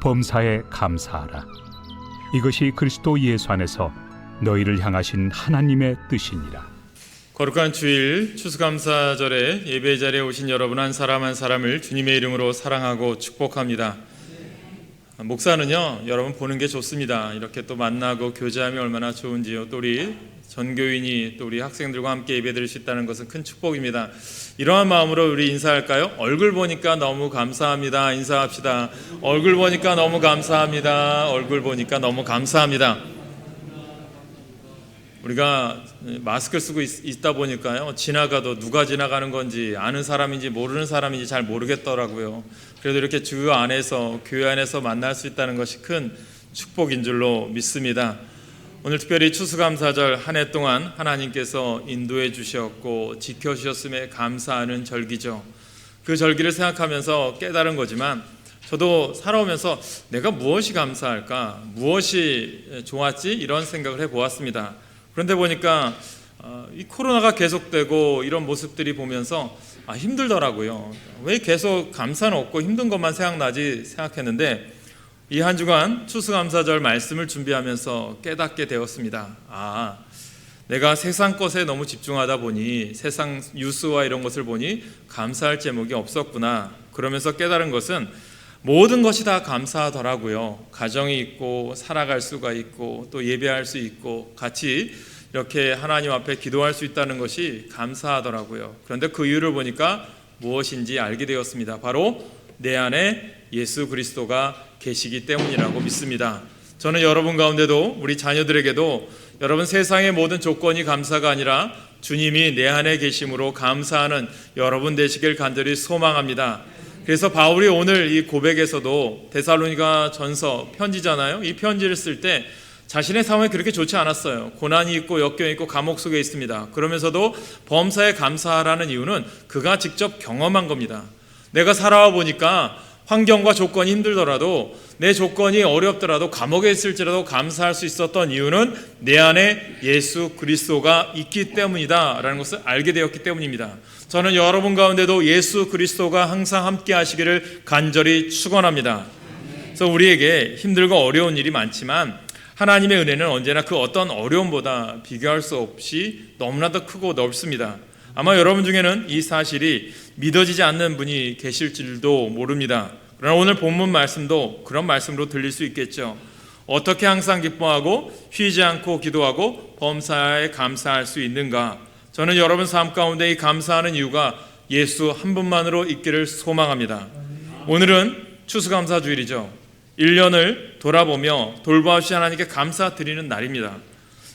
범사에 감사하라. 이것이 그리스도 예수 안에서 너희를 향하신 하나님의 뜻이니라. 거룩한 주일 추수감사절에 예배 자리에 오신 여러분 한 사람 한 사람을 주님의 이름으로 사랑하고 축복합니다. 목사는요, 여러분 보는 게 좋습니다. 이렇게 또 만나고 교제하면 얼마나 좋은지요. 또 우리 전교인이 또 우리 학생들과 함께 예배 드릴 수 있다는 것은 큰 축복입니다. 이러한 마음으로 우리 인사할까요? 얼굴 보니까 너무 감사합니다. 인사합시다. 얼굴 보니까 너무 감사합니다. 얼굴 보니까 너무 감사합니다. 우리가 마스크를 쓰고 있다 보니까요, 지나가도 누가 지나가는 건지 아는 사람인지 모르는 사람인지 잘 모르겠더라고요. 그래도 이렇게 주 안에서, 교회 안에서 만날 수 있다는 것이 큰 축복인 줄로 믿습니다. 오늘 특별히 추수감사절 한 해 동안 하나님께서 인도해 주셨고 지켜주셨음에 감사하는 절기죠. 그 절기를 생각하면서 깨달은 거지만, 저도 살아오면서 내가 무엇이 감사할까, 무엇이 좋았지, 이런 생각을 해보았습니다. 그런데 보니까 이 코로나가 계속되고 이런 모습들이 보면서 힘들더라고요. 왜 계속 감사는 없고 힘든 것만 생각나지 생각했는데, 이 한 주간 추수감사절 말씀을 준비하면서 깨닫게 되었습니다. 내가 세상 것에 너무 집중하다 보니, 세상 뉴스와 이런 것을 보니 감사할 제목이 없었구나. 그러면서 깨달은 것은 모든 것이 다 감사하더라고요. 가정이 있고 살아갈 수가 있고 또 예배할 수 있고 같이 이렇게 하나님 앞에 기도할 수 있다는 것이 감사하더라고요. 그런데 그 이유를 보니까 무엇인지 알게 되었습니다. 바로 내 안에 예수 그리스도가 계시기 때문이라고 믿습니다. 저는 여러분 가운데도, 우리 자녀들에게도 여러분 세상의 모든 조건이 감사가 아니라 주님이 내 안에 계심으로 감사하는 여러분 되시길 간절히 소망합니다. 그래서 바울이 오늘 이 고백에서도, 데살로니가 전서 편지잖아요. 이 편지를 쓸 때 자신의 상황이 그렇게 좋지 않았어요. 고난이 있고 역경이 있고 감옥 속에 있습니다. 그러면서도 범사에 감사하라는 이유는 그가 직접 경험한 겁니다. 내가 살아와 보니까 환경과 조건이 힘들더라도, 내 조건이 어렵더라도, 감옥에 있을지라도 감사할 수 있었던 이유는 내 안에 예수 그리스도가 있기 때문이다 라는 것을 알게 되었기 때문입니다. 저는 여러분 가운데도 예수 그리스도가 항상 함께 하시기를 간절히 축원합니다. 그래서 우리에게 힘들고 어려운 일이 많지만 하나님의 은혜는 언제나 그 어떤 어려움보다 비교할 수 없이 너무나도 크고 넓습니다. 아마 여러분 중에는 이 사실이 믿어지지 않는 분이 계실 줄도 모릅니다. 그러나 오늘 본문 말씀도 그런 말씀으로 들릴 수 있겠죠. 어떻게 항상 기뻐하고 쉬지 않고 기도하고 범사에 감사할 수 있는가? 저는 여러분 삶 가운데 이 감사하는 이유가 예수 한 분만으로 있기를 소망합니다. 오늘은 추수감사주일이죠. 1년을 돌아보며 돌보아주신 하나님께 감사드리는 날입니다.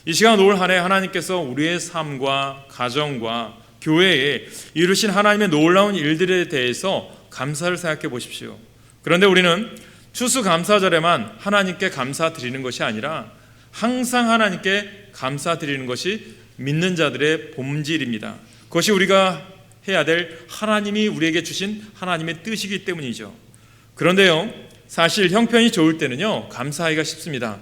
이 시간 올 한 해 하나님께서 우리의 삶과 가정과 교회에 이루신 하나님의 놀라운 일들에 대해서 감사를 생각해 보십시오. 그런데 우리는 추수감사절에만 하나님께 감사드리는 것이 아니라 항상 하나님께 감사드리는 것이 믿는 자들의 본질입니다. 그것이 우리가 해야 될, 하나님이 우리에게 주신 하나님의 뜻이기 때문이죠. 그런데요, 사실 형편이 좋을 때는요, 감사하기가 쉽습니다.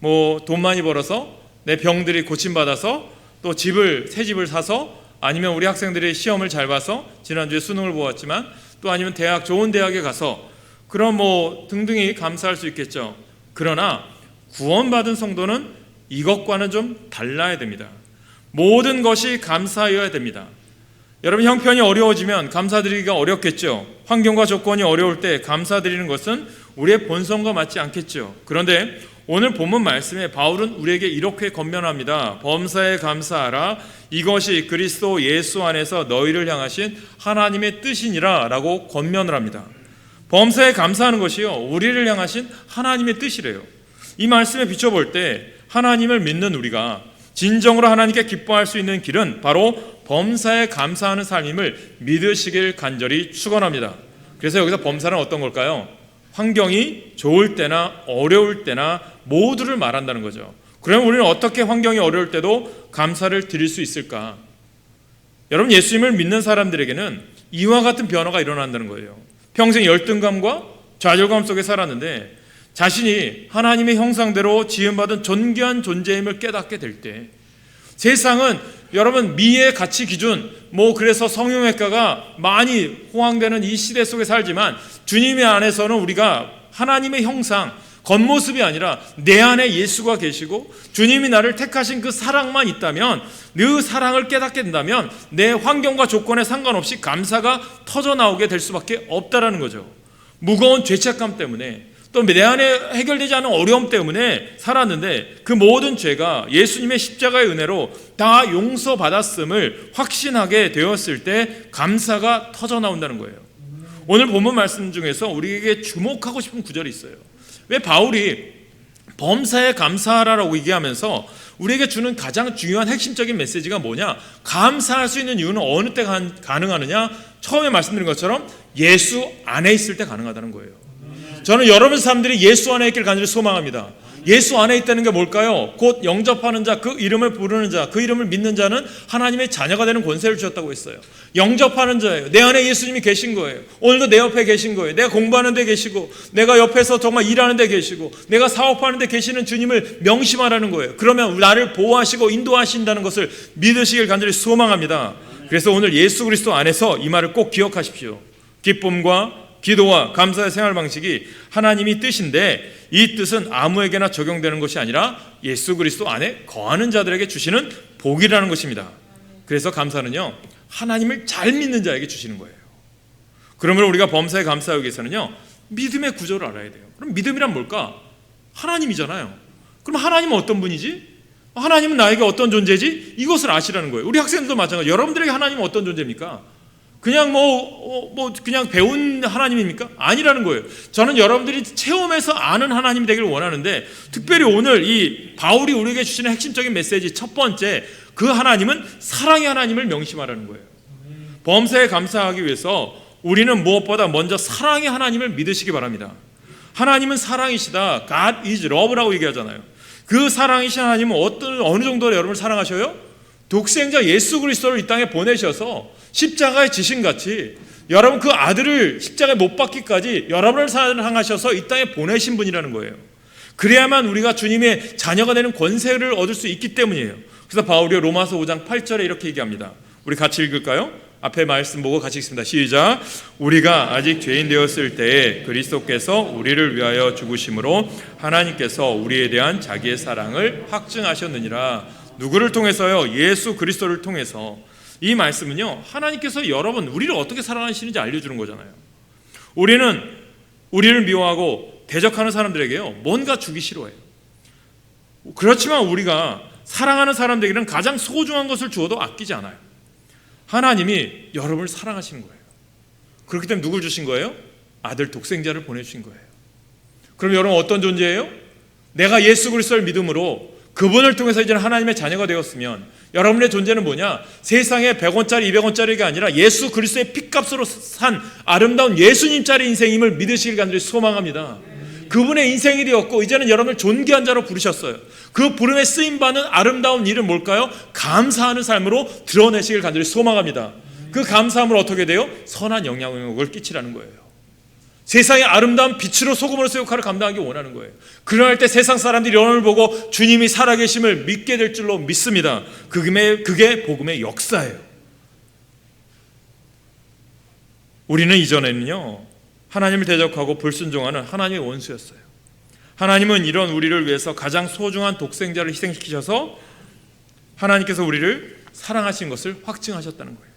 돈 많이 벌어서, 내 병들이 고침받아서, 또 새 집을 사서, 아니면 우리 학생들이 시험을 잘 봐서, 지난주에 수능을 보았지만, 또 아니면 좋은 대학에 가서, 그런 등등이 감사할 수 있겠죠. 그러나 구원받은 성도는 이것과는 좀 달라야 됩니다. 모든 것이 감사해야 됩니다. 여러분, 형편이 어려워지면 감사드리기가 어렵겠죠. 환경과 조건이 어려울 때 감사드리는 것은 우리의 본성과 맞지 않겠죠. 그런데 오늘 본문 말씀에 바울은 우리에게 이렇게 권면합니다. 범사에 감사하라. 이것이 그리스도 예수 안에서 너희를 향하신 하나님의 뜻이니라 라고 권면을 합니다. 범사에 감사하는 것이요, 우리를 향하신 하나님의 뜻이래요. 이 말씀에 비춰볼 때 하나님을 믿는 우리가 진정으로 하나님께 기뻐할 수 있는 길은 바로 범사에 감사하는 삶임을 믿으시길 간절히 축원합니다. 그래서 여기서 범사는 어떤 걸까요? 환경이 좋을 때나 어려울 때나 모두를 말한다는 거죠. 그러면 우리는 어떻게 환경이 어려울 때도 감사를 드릴 수 있을까? 여러분, 예수님을 믿는 사람들에게는 이와 같은 변화가 일어난다는 거예요. 평생 열등감과 좌절감 속에 살았는데 자신이 하나님의 형상대로 지음받은 존귀한 존재임을 깨닫게 될 때, 세상은 여러분 미의 가치 기준, 그래서 성형외과가 많이 호황되는 이 시대 속에 살지만 주님의 안에서는 우리가 하나님의 형상, 겉모습이 아니라 내 안에 예수가 계시고 주님이 나를 택하신 그 사랑만 있다면, 그 사랑을 깨닫게 된다면 내 환경과 조건에 상관없이 감사가 터져나오게 될 수밖에 없다라는 거죠. 무거운 죄책감 때문에, 또 내 안에 해결되지 않은 어려움 때문에 살았는데 그 모든 죄가 예수님의 십자가의 은혜로 다 용서받았음을 확신하게 되었을 때 감사가 터져나온다는 거예요. 오늘 본문 말씀 중에서 우리에게 주목하고 싶은 구절이 있어요. 왜 바울이 범사에 감사하라라고 얘기하면서 우리에게 주는 가장 중요한 핵심적인 메시지가 뭐냐? 감사할 수 있는 이유는 어느 때 가능하느냐? 처음에 말씀드린 것처럼 예수 안에 있을 때 가능하다는 거예요. 저는 여러분 사람들이 예수 안에 있길 간절히 소망합니다. 예수 안에 있다는 게 뭘까요? 곧 영접하는 자, 그 이름을 부르는 자, 그 이름을 믿는 자는 하나님의 자녀가 되는 권세를 주셨다고 했어요. 영접하는 자예요. 내 안에 예수님이 계신 거예요. 오늘도 내 옆에 계신 거예요. 내가 공부하는 데 계시고, 내가 옆에서 정말 일하는 데 계시고, 내가 사업하는 데 계시는 주님을 명심하라는 거예요. 그러면 나를 보호하시고 인도하신다는 것을 믿으시길 간절히 소망합니다. 그래서 오늘 예수 그리스도 안에서 이 말을 꼭 기억하십시오. 기쁨과 기도와 감사의 생활 방식이 하나님이 뜻인데, 이 뜻은 아무에게나 적용되는 것이 아니라 예수 그리스도 안에 거하는 자들에게 주시는 복이라는 것입니다. 그래서 감사는요, 하나님을 잘 믿는 자에게 주시는 거예요. 그러므로 우리가 범사에 감사하기 위해서는요, 믿음의 구조를 알아야 돼요. 그럼 믿음이란 뭘까? 하나님이잖아요. 그럼 하나님은 어떤 분이지? 하나님은 나에게 어떤 존재지? 이것을 아시라는 거예요. 우리 학생들도 마찬가지예요. 여러분들에게 하나님은 어떤 존재입니까? 그냥 그냥 배운 하나님입니까? 아니라는 거예요. 저는 여러분들이 체험해서 아는 하나님이 되기를 원하는데, 특별히 오늘 이 바울이 우리에게 주시는 핵심적인 메시지 첫 번째, 그 하나님은 사랑의 하나님을 명심하라는 거예요. 범사에 감사하기 위해서 우리는 무엇보다 먼저 사랑의 하나님을 믿으시기 바랍니다. 하나님은 사랑이시다. God is love라고 얘기하잖아요. 그 사랑이신 하나님은 어느 정도로 여러분을 사랑하셔요? 독생자 예수 그리스도를 이 땅에 보내셔서 십자가에 지신같이 여러분 그 아들을 십자가에 못 박기까지 여러분을 사랑하셔서 이 땅에 보내신 분이라는 거예요. 그래야만 우리가 주님의 자녀가 되는 권세를 얻을 수 있기 때문이에요. 그래서 바울이 로마서 5장 8절에 이렇게 얘기합니다. 우리 같이 읽을까요? 앞에 말씀 보고 같이 읽습니다. 시작. 우리가 아직 죄인 되었을 때에 그리스도께서 우리를 위하여 죽으심으로 하나님께서 우리에 대한 자기의 사랑을 확증하셨느니라. 누구를 통해서요? 예수 그리스도를 통해서. 이 말씀은요, 하나님께서 여러분 우리를 어떻게 사랑하시는지 알려주는 거잖아요. 우리는 우리를 미워하고 대적하는 사람들에게요, 뭔가 주기 싫어해요. 그렇지만 우리가 사랑하는 사람들에게는 가장 소중한 것을 주어도 아끼지 않아요. 하나님이 여러분을 사랑하시는 거예요. 그렇기 때문에 누굴 주신 거예요? 아들 독생자를 보내주신 거예요. 그럼 여러분 어떤 존재예요? 내가 예수 그리스도를 믿음으로 그분을 통해서 이제는 하나님의 자녀가 되었으면 여러분의 존재는 뭐냐? 세상에 100원짜리 200원짜리가 아니라 예수 그리스도의 핏값으로 산 아름다운 예수님짜리 인생임을 믿으시길 간절히 소망합니다. 그분의 인생이 되었고 이제는 여러분을 존귀한 자로 부르셨어요. 그 부름에 쓰임받는 아름다운 일은 뭘까요? 감사하는 삶으로 드러내시길 간절히 소망합니다. 그 감사함을 어떻게 돼요? 선한 영향력을 끼치라는 거예요. 세상의 아름다운 빛으로 소금으로서 역할을 감당하기 원하는 거예요. 그럴 때 세상 사람들이 여러분을 보고 주님이 살아계심을 믿게 될 줄로 믿습니다. 그게 복음의 역사예요. 우리는 이전에는요, 하나님을 대적하고 불순종하는 하나님의 원수였어요. 하나님은 이런 우리를 위해서 가장 소중한 독생자를 희생시키셔서 하나님께서 우리를 사랑하신 것을 확증하셨다는 거예요.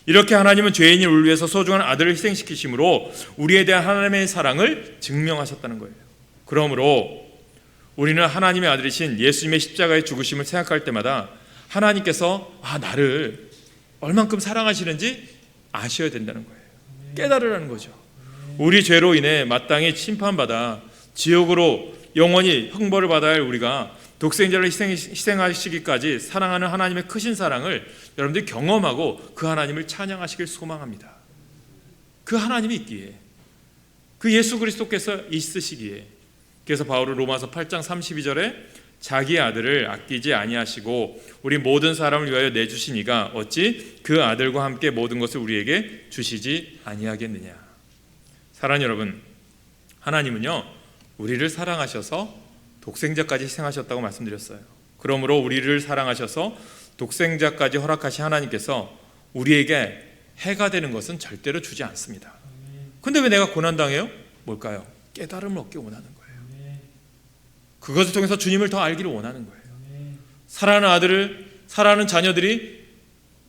이렇게 하나님은 죄인이 우리를 위해서 소중한 아들을 희생시키심으로 우리에 대한 하나님의 사랑을 증명하셨다는 거예요. 그러므로 우리는 하나님의 아들이신 예수님의 십자가의 죽으심을 생각할 때마다 하나님께서 나를 얼만큼 사랑하시는지 아셔야 된다는 거예요. 깨달으라는 거죠. 우리 죄로 인해 마땅히 심판받아 지옥으로 영원히 형벌을 받아야 할 우리가 독생자를 희생하시기까지 사랑하는 하나님의 크신 사랑을 여러분들이 경험하고 그 하나님을 찬양하시길 소망합니다. 그 하나님이 있기에, 그 예수 그리스도께서 있으시기에. 그래서 바울은 로마서 8장 32절에 자기의 아들을 아끼지 아니하시고 우리 모든 사람을 위하여 내주시니가 어찌 그 아들과 함께 모든 것을 우리에게 주시지 아니하겠느냐. 사랑하는 여러분, 하나님은요 우리를 사랑하셔서 독생자까지 희생하셨다고 말씀드렸어요. 그러므로 우리를 사랑하셔서 독생자까지 허락하신 하나님께서 우리에게 해가 되는 것은 절대로 주지 않습니다. 근데 왜 내가 고난당해요? 뭘까요? 깨달음을 얻기 원하는 거예요. 그것을 통해서 주님을 더 알기를 원하는 거예요. 사랑하는 자녀들이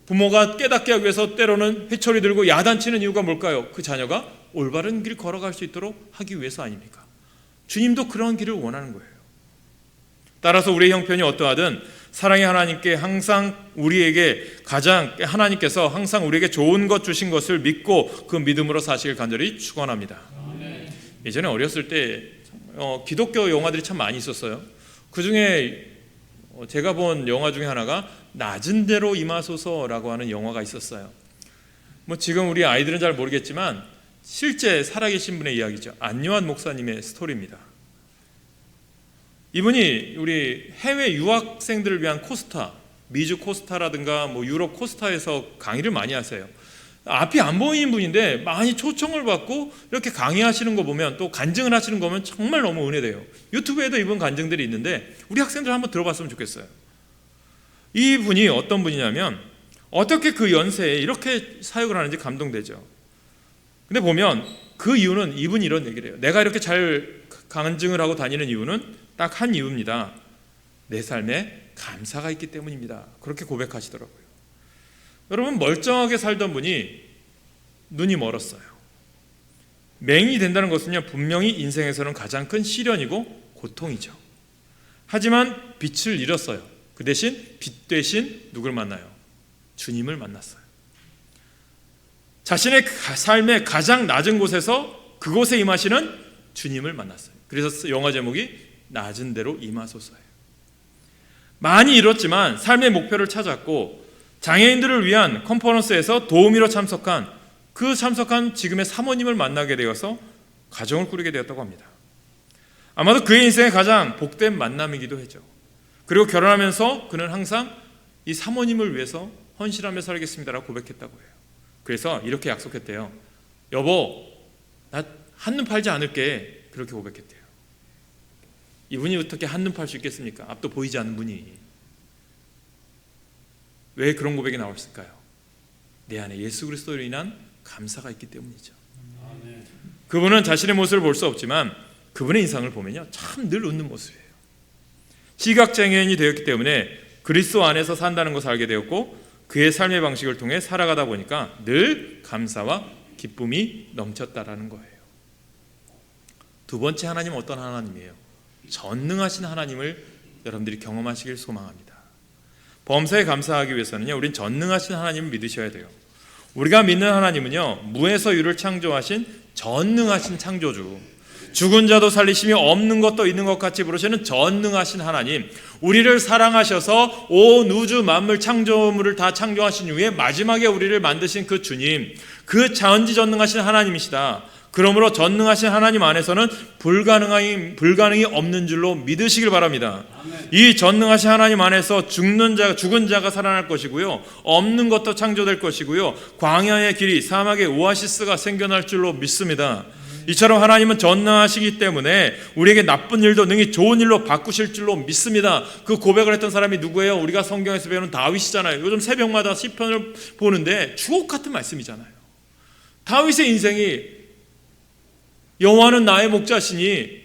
부모가 깨닫게 하기 위해서 때로는 회초리 들고 야단치는 이유가 뭘까요? 그 자녀가 올바른 길 걸어갈 수 있도록 하기 위해서 아닙니까? 주님도 그런 길을 원하는 거예요. 따라서 우리의 형편이 어떠하든 사랑의 하나님께 항상 하나님께서 항상 우리에게 좋은 것 주신 것을 믿고 그 믿음으로 사시길 간절히 축원합니다. 예전에 어렸을 때 기독교 영화들이 참 많이 있었어요. 그 중에 제가 본 영화 중에 하나가 낮은 대로 임하소서라고 하는 영화가 있었어요. 지금 우리 아이들은 잘 모르겠지만 실제 살아계신 분의 이야기죠. 안요한 목사님의 스토리입니다. 이분이 우리 해외 유학생들을 위한 코스타, 미주 코스타라든가 유럽 코스타에서 강의를 많이 하세요. 앞이 안 보이는 분인데 많이 초청을 받고 이렇게 강의하시는 거 보면, 또 간증을 하시는 거 보면 정말 너무 은혜돼요. 유튜브에도 이분 간증들이 있는데 우리 학생들 한번 들어봤으면 좋겠어요. 이분이 어떤 분이냐면 어떻게 그 연세에 이렇게 사역을 하는지 감동되죠. 근데 보면 그 이유는, 이분이 이런 얘기를 해요. 내가 이렇게 잘 간증을 하고 다니는 이유는 딱 한 이유입니다. 내 삶에 감사가 있기 때문입니다. 그렇게 고백하시더라고요. 여러분, 멀쩡하게 살던 분이 눈이 멀었어요. 맹인이 된다는 것은요, 분명히 인생에서는 가장 큰 시련이고 고통이죠. 하지만 빛을 잃었어요. 그 대신 빛 대신 누굴 만나요? 주님을 만났어요. 자신의 삶의 가장 낮은 곳에서 그곳에 임하시는 주님을 만났어요. 그래서 영화 제목이 낮은 대로 임하소서예요. 많이 잃었지만 삶의 목표를 찾았고 장애인들을 위한 컨퍼런스에서 도우미로 참석한 지금의 사모님을 만나게 되어서 가정을 꾸리게 되었다고 합니다. 아마도 그의 인생의 가장 복된 만남이기도 했죠. 그리고 결혼하면서 그는 항상 이 사모님을 위해서 헌신하며 살겠습니다라고 고백했다고 해요. 그래서 이렇게 약속했대요. 여보, 나 한눈 팔지 않을게. 그렇게 고백했대요. 이분이 어떻게 한눈 팔 수 있겠습니까? 앞도 보이지 않는 분이. 왜 그런 고백이 나왔을까요? 내 안에 예수 그리스도로 인한 감사가 있기 때문이죠. 그분은 자신의 모습을 볼 수 없지만 그분의 인상을 보면요, 참 늘 웃는 모습이에요. 시각장애인이 되었기 때문에 그리스도 안에서 산다는 것을 알게 되었고 그의 삶의 방식을 통해 살아가다 보니까 늘 감사와 기쁨이 넘쳤다라는 거예요. 두 번째 하나님은 어떤 하나님이에요? 전능하신 하나님을 여러분들이 경험하시길 소망합니다. 범사에 감사하기 위해서는요, 우린 전능하신 하나님을 믿으셔야 돼요. 우리가 믿는 하나님은요, 무에서 유를 창조하신 전능하신 창조주, 죽은 자도 살리시며 없는 것도 있는 것 같이 부르시는 전능하신 하나님, 우리를 사랑하셔서 온 우주 만물 창조물을 다 창조하신 후에 마지막에 우리를 만드신 그 주님, 그 전지전능하신 하나님이시다. 그러므로 전능하신 하나님 안에서는 불가능이 없는 줄로 믿으시길 바랍니다. 이 전능하신 하나님 안에서 죽은 자가 살아날 것이고요, 없는 것도 창조될 것이고요, 광야의 길이, 사막의 오아시스가 생겨날 줄로 믿습니다. 이처럼 하나님은 전능하시기 때문에 우리에게 나쁜 일도 능히 좋은 일로 바꾸실 줄로 믿습니다. 그 고백을 했던 사람이 누구예요? 우리가 성경에서 배우는 다윗이잖아요. 요즘 새벽마다 시편을 보는데 주옥 같은 말씀이잖아요. 다윗의 인생이 여호와는 나의 목자시니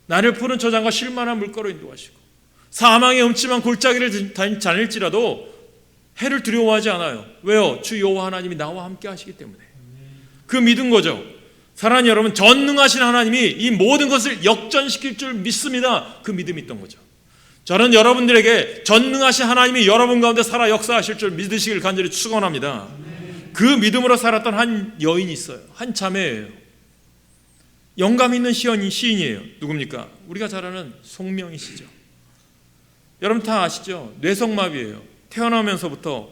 나를 푸른 저장과 쉴만한 물가로 인도하시고 사망의 음침한 골짜기를 다닐지라도 해를 두려워하지 않아요. 왜요? 주 여호와 하나님이 나와 함께 하시기 때문에. 그 믿은 거죠. 사랑하는 여러분, 전능하신 하나님이 이 모든 것을 역전시킬 줄 믿습니다. 그 믿음이 있던 거죠. 저는 여러분들에게 전능하신 하나님이 여러분 가운데 살아 역사하실 줄 믿으시길 간절히 축원합니다. 그 믿음으로 살았던 한 여인이 있어요. 한 자매예요. 영감 있는 시인이에요. 누굽니까? 우리가 잘 아는 송명이시죠. 여러분 다 아시죠? 뇌성마비예요. 태어나면서부터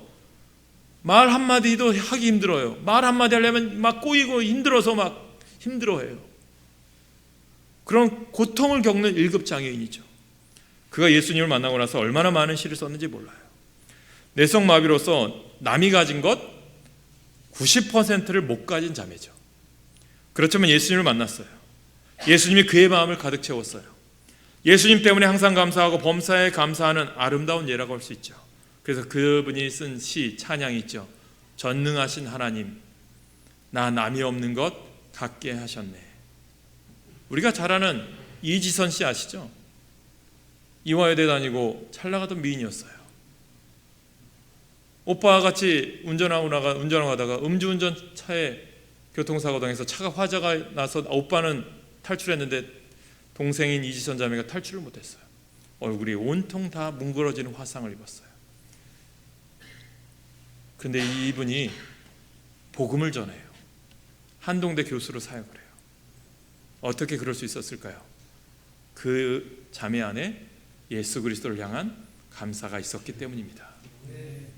말 한마디도 하기 힘들어요. 말 한마디 하려면 막 꼬이고 힘들어서 막 힘들어해요. 그런 고통을 겪는 1급 장애인이죠. 그가 예수님을 만나고 나서 얼마나 많은 시를 썼는지 몰라요. 뇌성마비로서 남이 가진 것 90%를 못 가진 자매죠. 그렇지만 예수님을 만났어요. 예수님이 그의 마음을 가득 채웠어요. 예수님 때문에 항상 감사하고 범사에 감사하는 아름다운 예라고 할 수 있죠. 그래서 그분이 쓴 시, 찬양이 있죠. 전능하신 하나님, 나 남이 없는 것 같게 하셨네. 우리가 잘 아는 이지선 씨 아시죠? 이화여대 다니고 잘 나가던 미인이었어요. 오빠와 같이 운전하고 가다가 음주운전 차에 교통사고 당해서 차가 화재가 나서 오빠는 탈출했는데 동생인 이지선 자매가 탈출을 못했어요. 얼굴이 온통 다 뭉그러지는 화상을 입었어요. 그런데 이분이 복음을 전해요. 한동대 교수로 사역을 해요. 어떻게 그럴 수 있었을까요? 그 자매 안에 예수 그리스도를 향한 감사가 있었기 때문입니다.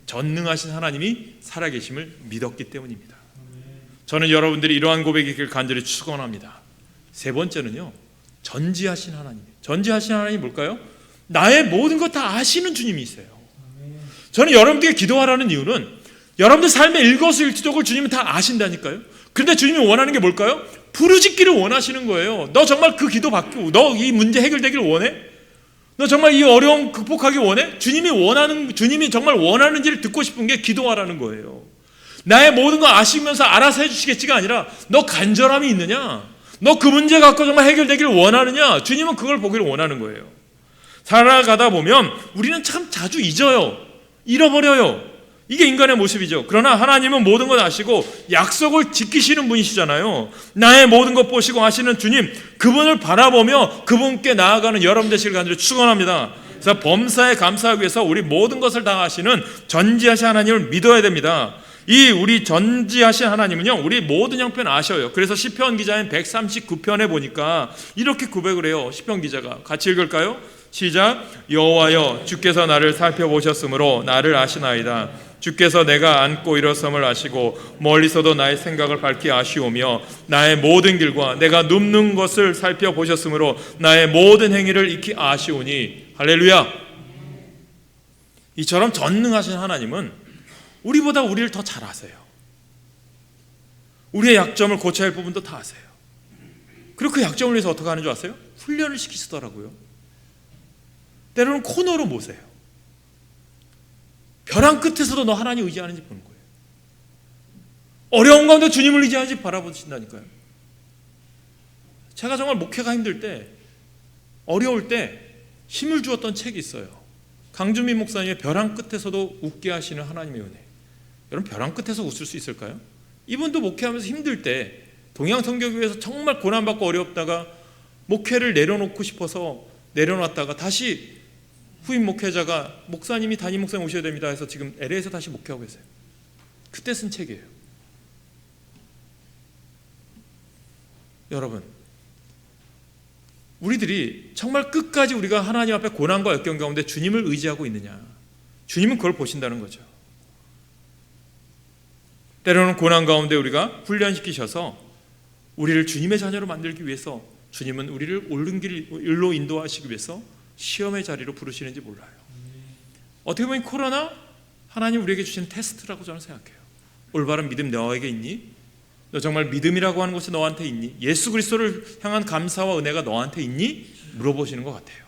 전능하신 하나님이 살아계심을 믿었기 때문입니다. 저는 여러분들이 이러한 고백이 있길 간절히 축원합니다. 세 번째는요, 전지하신 하나님. 전지하신 하나님이 뭘까요? 나의 모든 것 다 아시는 주님이세요. 저는 여러분들에게 기도하라는 이유는 여러분들 삶의 일거수일투족을 주님은 다 아신다니까요. 그런데 주님이 원하는 게 뭘까요? 부르짖기를 원하시는 거예요. 너 정말 그 기도 받고, 너 이 문제 해결되기를 원해? 너 정말 이 어려움 극복하기 원해? 주님이 정말 원하는지를 듣고 싶은 게 기도하라는 거예요. 나의 모든 거 아시면서 알아서 해주시겠지가 아니라 너 간절함이 있느냐? 너 그 문제 갖고 정말 해결되기를 원하느냐? 주님은 그걸 보기를 원하는 거예요. 살아가다 보면 우리는 참 자주 잊어요. 잃어버려요. 이게 인간의 모습이죠. 그러나 하나님은 모든 것 아시고 약속을 지키시는 분이시잖아요. 나의 모든 것 보시고 아시는 주님, 그분을 바라보며 그분께 나아가는 여러분 되시길 간절히 축원합니다. 그래서 범사에 감사하기 위해서 우리 모든 것을 다 아시는 전지하신 하나님을 믿어야 됩니다. 이 우리 전지하신 하나님은요, 우리 모든 형편 아셔요. 그래서 시편 기자인 139편에 보니까 이렇게 고백을 해요. 시편 기자가 같이 읽을까요? 시작. 여호와여, 주께서 나를 살펴보셨으므로 나를 아시나이다. 주께서 내가 앉고 일어섬을 아시고 멀리서도 나의 생각을 밝히 아시오며 나의 모든 길과 내가 눕는 것을 살펴보셨으므로 나의 모든 행위를 익히 아시오니. 할렐루야. 이처럼 전능하신 하나님은 우리보다 우리를 더 잘 아세요. 우리의 약점을 고쳐야 할 부분도 다 아세요. 그리고 그 약점을 위해서 어떻게 하는 줄 아세요? 훈련을 시키시더라고요. 때로는 코너로 모세요. 벼랑 끝에서도 너 하나님 의지하는지 보는 거예요. 어려운 가운데 주님을 의지하는지 바라보신다니까요. 제가 정말 목회가 힘들 때, 어려울 때 힘을 주었던 책이 있어요. 강준민 목사님의 벼랑 끝에서도 웃게 하시는 하나님의 은혜. 여러분, 벼랑 끝에서 웃을 수 있을까요? 이분도 목회하면서 힘들 때 동양성교교회에서 정말 고난받고 어렵다가 목회를 내려놓고 싶어서 내려놨다가 다시 후임 목회자가 목사님이 담임 목사님 오셔야 됩니다 해서 지금 LA에서 다시 목회하고 계세요. 그때 쓴 책이에요. 여러분, 우리들이 정말 끝까지 우리가 하나님 앞에 고난과 역경 가운데 주님을 의지하고 있느냐, 주님은 그걸 보신다는 거죠. 때로는 고난 가운데 우리가 훈련시키셔서 우리를 주님의 자녀로 만들기 위해서 주님은 우리를 옳은 길로 인도하시기 위해서 시험의 자리로 부르시는지 몰라요. 어떻게 보면 코로나 하나님 우리에게 주신 테스트라고 저는 생각해요. 올바른 믿음 너에게 있니? 너 정말 믿음이라고 하는 것이 너한테 있니? 예수 그리스도를 향한 감사와 은혜가 너한테 있니? 물어보시는 것 같아요.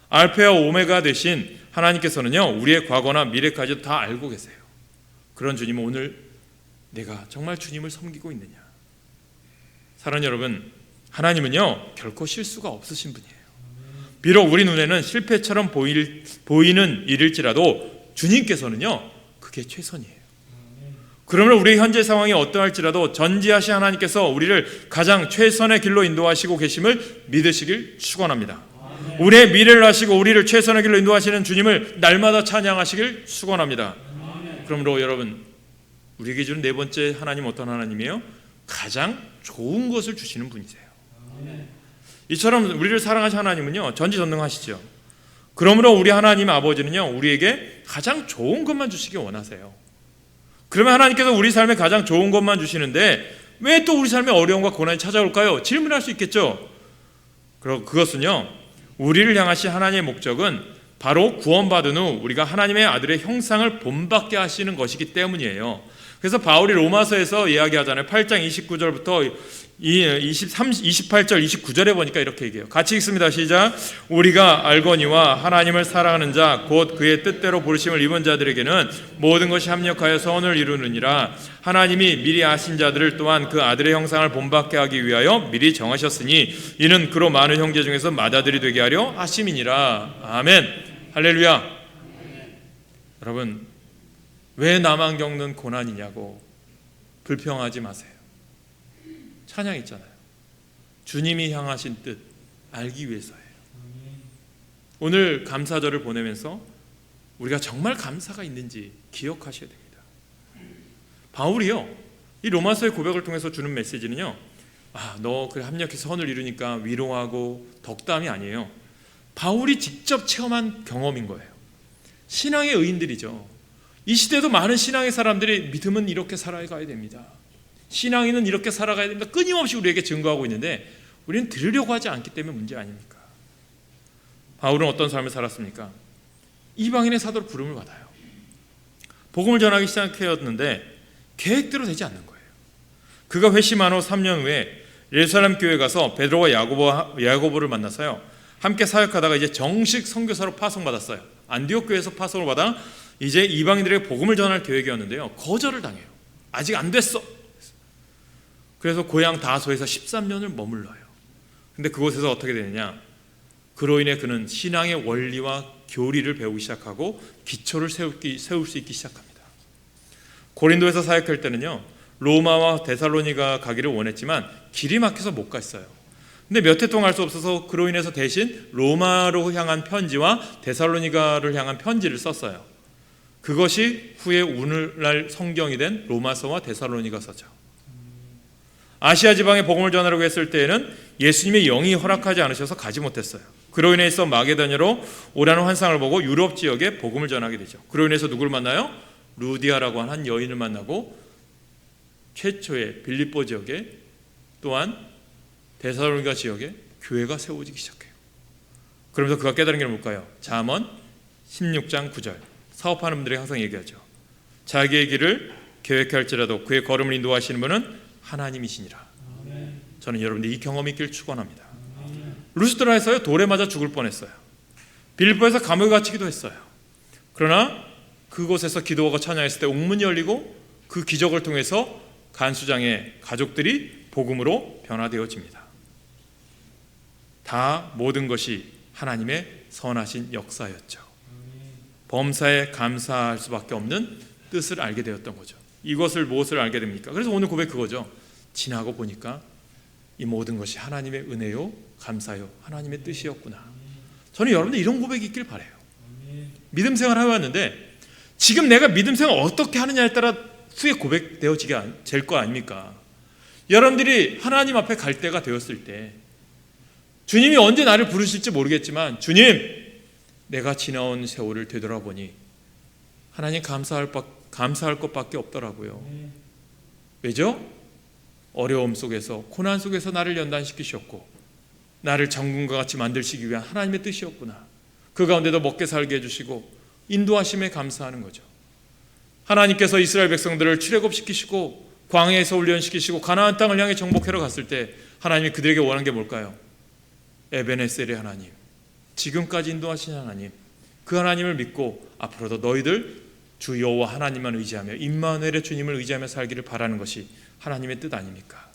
알파와 오메가 되신 하나님께서는요, 우리의 과거나 미래까지도 다 알고 계세요. 그런 주님은 오늘 내가 정말 주님을 섬기고 있느냐? 사랑하는 여러분, 하나님은요 결코 실수가 없으신 분이에요. 비록 우리 눈에는 실패처럼 보이는 일일지라도 주님께서는요 그게 최선이에요. 그러면 우리 현재 상황이 어떠할지라도 전지하신 하나님께서 우리를 가장 최선의 길로 인도하시고 계심을 믿으시길 축원합니다. 우리의 미래를 하시고 우리를 최선의 길로 인도하시는 주님을 날마다 찬양하시길 축원합니다. 그러므로 여러분, 우리에게 주는 네 번째 하나님 어떤 하나님이에요? 가장 좋은 것을 주시는 분이세요. 이처럼 우리를 사랑하신 하나님은요 전지전능하시죠. 그러므로 우리 하나님 아버지는요 우리에게 가장 좋은 것만 주시기 원하세요. 그러면 하나님께서 우리 삶에 가장 좋은 것만 주시는데 왜 또 우리 삶에 어려움과 고난이 찾아올까요? 질문할 수 있겠죠. 그것은요, 우리를 향하신 하나님의 목적은 바로 구원받은 후 우리가 하나님의 아들의 형상을 본받게 하시는 것이기 때문이에요. 그래서 바울이 로마서에서 이야기하잖아요. 8장 29절부터 28절 29절에 보니까 이렇게 얘기해요. 같이 읽습니다. 시작. 우리가 알거니와 하나님을 사랑하는 자 곧 그의 뜻대로 부르심을 입은 자들에게는 모든 것이 합력하여 선을 이루느니라. 하나님이 미리 아신 자들을 또한 그 아들의 형상을 본받게 하기 위하여 미리 정하셨으니 이는 그로 많은 형제 중에서 맏아들이 되게 하려 하심이니라. 아멘. 할렐루야. 여러분, 왜 나만 겪는 고난이냐고 불평하지 마세요. 찬양 있잖아요. 주님이 향하신 뜻 알기 위해서예요. 오늘 감사절을 보내면서 우리가 정말 감사가 있는지 기억하셔야 됩니다. 바울이요, 이 로마서의 고백을 통해서 주는 메시지는요, 너 그래 합력해서 선을 이루니까 위로하고 덕담이 아니에요. 바울이 직접 체험한 경험인 거예요. 신앙의 의인들이죠. 이 시대도 많은 신앙의 사람들이 믿음은 이렇게 살아가야 됩니다. 신앙인은 이렇게 살아가야 됩니다. 끊임없이 우리에게 증거하고 있는데 우리는 들으려고 하지 않기 때문에 문제 아닙니까? 바울은 어떤 삶을 살았습니까? 이방인의 사도로 부름을 받아요. 복음을 전하기 시작했는데 계획대로 되지 않는 거예요. 그가 회심한 후 3년 후에 예루살렘 교회에 가서 베드로와 야고보를 만나서요, 함께 사역하다가 이제 정식 선교사로 파송받았어요. 안디옥 교회에서 파송을 받아 이제 이방인들에게 복음을 전할 계획이었는데요, 거절을 당해요. 아직 안 됐어. 그래서 고향 다소에서 13년을 머물러요. 근데 그곳에서 어떻게 되느냐, 그로 인해 그는 신앙의 원리와 교리를 배우기 시작하고 기초를 세울 수 있기 시작합니다. 고린도에서 사역할 때는요, 로마와 데살로니가 가기를 원했지만 길이 막혀서 못 갔어요. 근데 몇 해 동안 할 수 없어서 그로 인해서 대신 로마로 향한 편지와 데살로니가를 향한 편지를 썼어요. 그것이 후에 오늘날 성경이 된 로마서와 데살로니가서죠. 아시아 지방에 복음을 전하려고 했을 때에는 예수님의 영이 허락하지 않으셔서 가지 못했어요. 그로 인해서 마게도냐로 오라는 환상을 보고 유럽 지역에 복음을 전하게 되죠. 그로 인해서 누구를 만나요? 루디아라고 하는 한 여인을 만나고 최초의 빌립보 지역에 또한 데살로니가 지역에 교회가 세워지기 시작해요. 그러면서 그가 깨달은 게 뭘까요? 잠언 16장 9절. 사업하는 분들이 항상 얘기하죠. 자기의 길을 계획할지라도 그의 걸음을 인도하시는 분은 하나님이시니라. 저는 여러분들 이 경험이 있길 축원합니다. 루스드라에서요, 돌에 맞아 죽을 뻔했어요. 빌립보에서 감옥에 갇히기도 했어요. 그러나 그곳에서 기도하고 찬양했을 때 옥문이 열리고 그 기적을 통해서 간수장의 가족들이 복음으로 변화되어집니다. 다 모든 것이 하나님의 선하신 역사였죠. 범사에 감사할 수밖에 없는 뜻을 알게 되었던 거죠. 이것을 무엇을 알게 됩니까? 그래서 오늘 고백 그거죠. 지나고 보니까 이 모든 것이 하나님의 은혜요, 감사요, 하나님의 뜻이었구나. 저는 여러분들 이런 고백이 있길 바라요. 믿음 생활 해왔는데 지금 내가 믿음 생활 어떻게 하느냐에 따라 후에 고백되어지게 될 거 아닙니까? 여러분들이 하나님 앞에 갈 때가 되었을 때 주님이 언제 나를 부르실지 모르겠지만, 주님, 내가 지나온 세월을 되돌아보니 하나님 감사할 것밖에 없더라고요. 왜죠? 어려움 속에서, 고난 속에서 나를 연단시키셨고 나를 장군과 같이 만드시기 위한 하나님의 뜻이었구나. 그 가운데도 먹게 살게 해주시고 인도하심에 감사하는 거죠. 하나님께서 이스라엘 백성들을 출애굽시키시고 광야에서 훈련시키시고 가나안 땅을 향해 정복하러 갔을 때 하나님이 그들에게 원한 게 뭘까요? 에베네셀의 하나님, 지금까지 인도하신 하나님, 그 하나님을 믿고 앞으로도 너희들 주 여호와 하나님만 의지하며 임마누엘의 주님을 의지하며 살기를 바라는 것이 하나님의 뜻 아닙니까?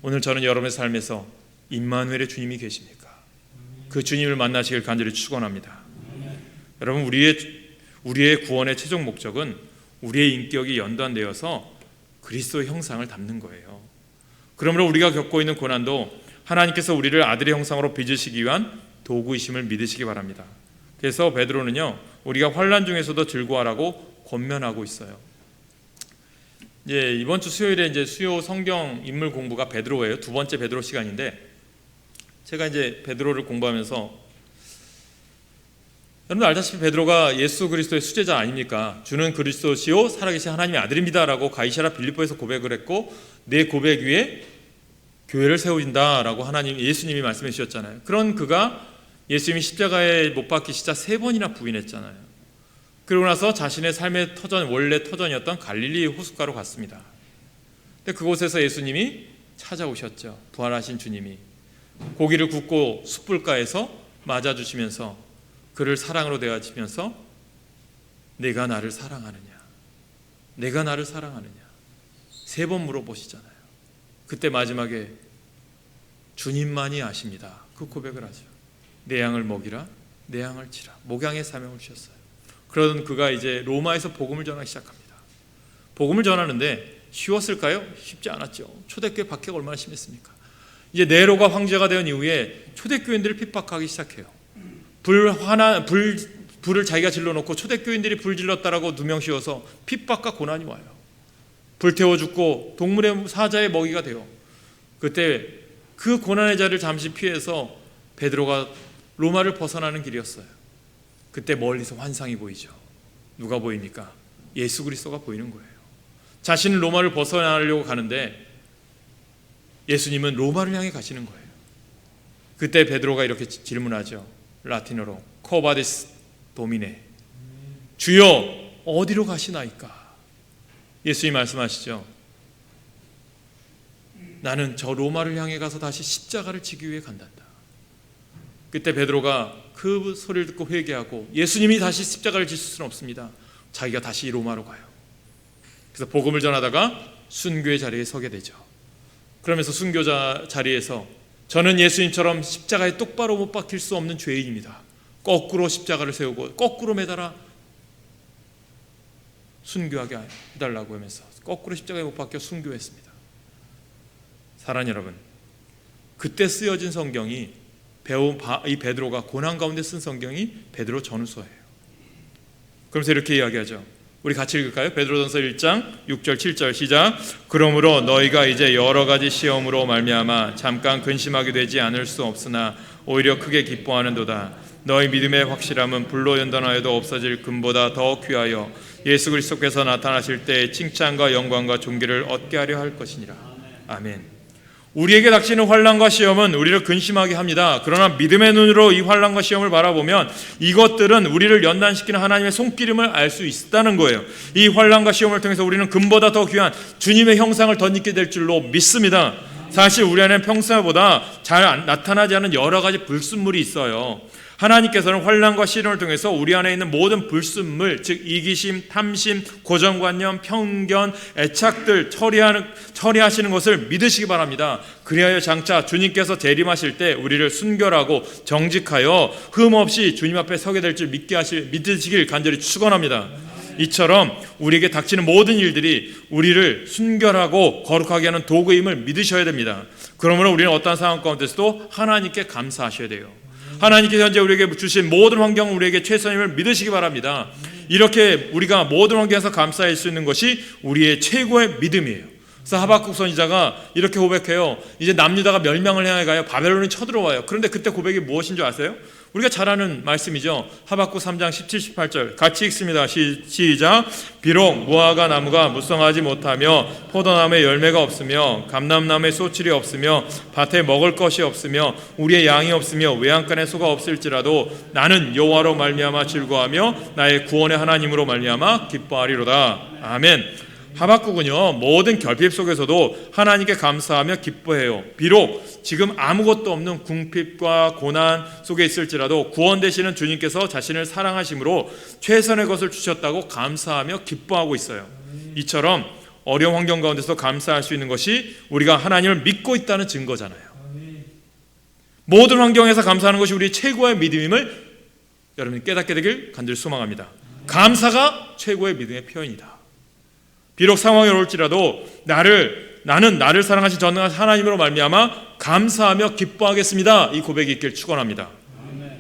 오늘 저는 여러분의 삶에서 임마누엘의 주님이 계십니까? 그 주님을 만나시길 간절히 축원합니다. 여러분, 우리의 구원의 최종 목적은 우리의 인격이 연단되어서 그리스도의 형상을 담는 거예요. 그러므로 우리가 겪고 있는 고난도 하나님께서 우리를 아들의 형상으로 빚으시기 위한 도구이심을 믿으시기 바랍니다. 그래서 베드로는요, 우리가 환난 중에서도 즐거워하라고 권면하고 있어요. 이번 주 수요일에 이제 수요 성경 인물 공부가 베드로예요. 두 번째 베드로 시간인데, 제가 이제 베드로를 공부하면서 여러분 알다시피 베드로가 예수 그리스도의 수제자 아닙니까? 주는 그리스도시요 살아계신 하나님의 아들입니다라고 가이사랴 빌립보에서 고백을 했고, 내 고백 위에 교회를 세우신다라고 예수님이 말씀해 주셨잖아요. 그런 그가 예수님이 십자가에 못 박히시자 3번이나 부인했잖아요. 그러고 나서 자신의 삶의 터전, 원래 터전이었던 갈릴리 호숫가로 갔습니다. 근데 그곳에서 예수님이 찾아오셨죠. 부활하신 주님이 고기를 굽고 숯불가에서 맞아주시면서 그를 사랑으로 대하시면서 내가 나를 사랑하느냐, 내가 나를 사랑하느냐 3번 물어보시잖아요. 그때 마지막에 주님만이 아십니다. 그 고백을 하죠. 내 양을 먹이라, 내 양을 치라. 목양의 사명을 주셨어요. 그러던 그가 이제 로마에서 복음을 전하기 시작합니다. 복음을 전하는데 쉬웠을까요? 쉽지 않았죠. 초대교회 박해가 얼마나 심했습니까? 이제 네로가 황제가 된 이후에 초대교인들을 핍박하기 시작해요. 불을 자기가 질러놓고 초대교인들이 불 질렀다라고 누명 씌워서 핍박과 고난이 와요. 불태워 죽고 동물의 사자의 먹이가 돼요. 그때 그 고난의 자리를 잠시 피해서 베드로가 로마를 벗어나는 길이었어요. 그때 멀리서 환상이 보이죠. 누가 보입니까? 예수 그리스도가 보이는 거예요. 자신은 로마를 벗어나려고 가는데 예수님은 로마를 향해 가시는 거예요. 그때 베드로가 이렇게 질문하죠. 라틴어로 코바디스 도미네, 주여 어디로 가시나이까? 예수님이 말씀하시죠. 나는 저 로마를 향해 가서 다시 십자가를 지기 위해 간단다. 그때 베드로가 그 소리를 듣고 회개하고 예수님이 다시 십자가를 지실 수는 없습니다. 자기가 다시 로마로 가요. 그래서 복음을 전하다가 순교의 자리에 서게 되죠. 그러면서 순교자 자리에서 저는 예수님처럼 십자가에 똑바로 못 박힐 수 없는 죄인입니다. 거꾸로 십자가를 세우고 거꾸로 매달아 순교하게 해달라고 하면서 거꾸로 십자가에 못 박혀 순교했습니다. 사랑하는 여러분, 그때 쓰여진 성경이 이 베드로가 고난 가운데 쓴 성경이 베드로 전후서예요. 그러면서 이렇게 이야기하죠. 우리 같이 읽을까요? 베드로전서 1장 6절 7절 시작. 그러므로 너희가 이제 여러 가지 시험으로 말미암아 잠깐 근심하게 되지 않을 수 없으나 오히려 크게 기뻐하는도다. 너희 믿음의 확실함은 불로 연단하여도 없어질 금보다 더 귀하여 예수 그리스도께서 나타나실 때 칭찬과 영광과 존귀를 얻게 하려 할 것이니라. 아멘. 우리에게 닥치는 환난과 시험은 우리를 근심하게 합니다. 그러나 믿음의 눈으로 이 환난과 시험을 바라보면 이것들은 우리를 연단시키는 하나님의 손길임을 알 수 있다는 거예요. 이 환난과 시험을 통해서 우리는 금보다 더 귀한 주님의 형상을 덧입게 될 줄로 믿습니다. 사실 우리 안에는 평소보다 잘 나타나지 않은 여러 가지 불순물이 있어요. 하나님께서는 환난과 시련을 통해서 우리 안에 있는 모든 불순물, 즉 이기심, 탐심, 고정관념, 편견, 애착들 처리하시는 것을 믿으시기 바랍니다. 그리하여 장차 주님께서 재림하실 때 우리를 순결하고 정직하여 흠 없이 주님 앞에 서게 될 줄 믿으시길 간절히 축원합니다. 이처럼 우리에게 닥치는 모든 일들이 우리를 순결하고 거룩하게 하는 도구임을 믿으셔야 됩니다. 그러므로 우리는 어떤 상황 가운데서도 하나님께 감사하셔야 돼요. 하나님께서 현재 우리에게 주신 모든 환경은 우리에게 최선임을 믿으시기 바랍니다. 이렇게 우리가 모든 환경에서 감사할 수 있는 것이 우리의 최고의 믿음이에요. 그래서 하박국 선지자가 이렇게 고백해요. 이제 남유다가 멸망을 향해 가요. 바벨론이 쳐들어와요. 그런데 그때 고백이 무엇인 줄 아세요? 우리가 잘 아는 말씀이죠. 하박국 3장 17, 18절 같이 읽습니다. 시작. 비록 무화과 나무가 무성하지 못하며 포도나무에 열매가 없으며 감람나무에 소출이 없으며 밭에 먹을 것이 없으며 우리의 양이 없으며 외양간에 소가 없을지라도 나는 여호와로 말미암아 즐거워하며 나의 구원의 하나님으로 말미암아 기뻐하리로다. 아멘. 하박국은요, 모든 결핍 속에서도 하나님께 감사하며 기뻐해요. 비록 지금 아무것도 없는 궁핍과 고난 속에 있을지라도 구원 되시는 주님께서 자신을 사랑하심으로 최선의 것을 주셨다고 감사하며 기뻐하고 있어요. 이처럼 어려운 환경 가운데서 감사할 수 있는 것이 우리가 하나님을 믿고 있다는 증거잖아요. 모든 환경에서 감사하는 것이 우리 최고의 믿음임을 여러분이 깨닫게 되길 간절히 소망합니다. 감사가 최고의 믿음의 표현이다. 비록 상황이 어려울지라도 나는 나를 사랑하신 전능한 하나님으로 말미암아 감사하며 기뻐하겠습니다. 이 고백이 있길 축원합니다.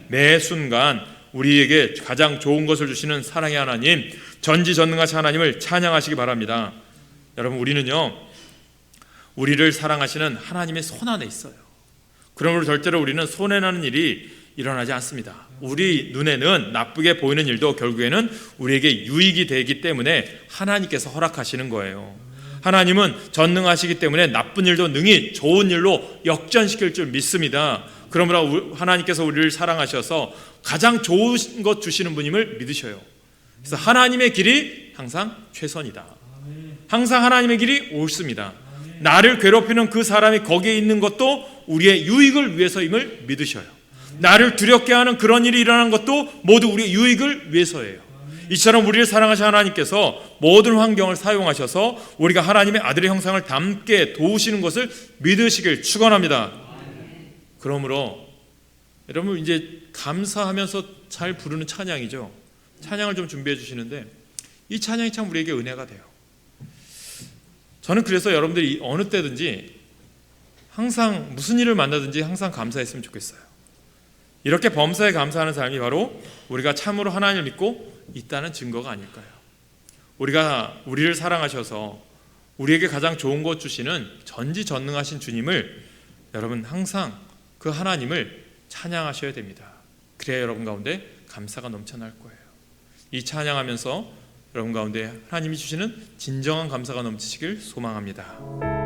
매 순간 우리에게 가장 좋은 것을 주시는 사랑의 하나님, 전지전능하신 하나님을 찬양하시기 바랍니다. 여러분, 우리는요, 우리를 사랑하시는 하나님의 손 안에 있어요. 그러므로 절대로 우리는 손해나는 일이 일어나지 않습니다. 우리 눈에는 나쁘게 보이는 일도 결국에는 우리에게 유익이 되기 때문에 하나님께서 허락하시는 거예요. 하나님은 전능하시기 때문에 나쁜 일도 능히 좋은 일로 역전시킬 줄 믿습니다. 그러므로 하나님께서 우리를 사랑하셔서 가장 좋은 것 주시는 분임을 믿으셔요. 그래서 하나님의 길이 항상 최선이다. 항상 하나님의 길이 옳습니다. 나를 괴롭히는 그 사람이 거기에 있는 것도 우리의 유익을 위해서임을 믿으셔요. 나를 두렵게 하는 그런 일이 일어나는 것도 모두 우리의 유익을 위해서예요. 이처럼 우리를 사랑하신 하나님께서 모든 환경을 사용하셔서 우리가 하나님의 아들의 형상을 닮게 도우시는 것을 믿으시길 축원합니다. 그러므로 여러분 이제 감사하면서 잘 부르는 찬양이죠. 찬양을 좀 준비해 주시는데 이 찬양이 참 우리에게 은혜가 돼요. 저는 그래서 여러분들이 어느 때든지 항상 무슨 일을 만나든지 항상 감사했으면 좋겠어요. 이렇게 범사에 감사하는 삶이 바로 우리가 참으로 하나님을 믿고 있다는 증거가 아닐까요? 우리가 우리를 사랑하셔서 우리에게 가장 좋은 것 주시는 전지전능하신 주님을 여러분 항상 그 하나님을 찬양하셔야 됩니다. 그래야 여러분 가운데 감사가 넘쳐날 거예요. 이 찬양하면서 여러분 가운데 하나님이 주시는 진정한 감사가 넘치시길 소망합니다.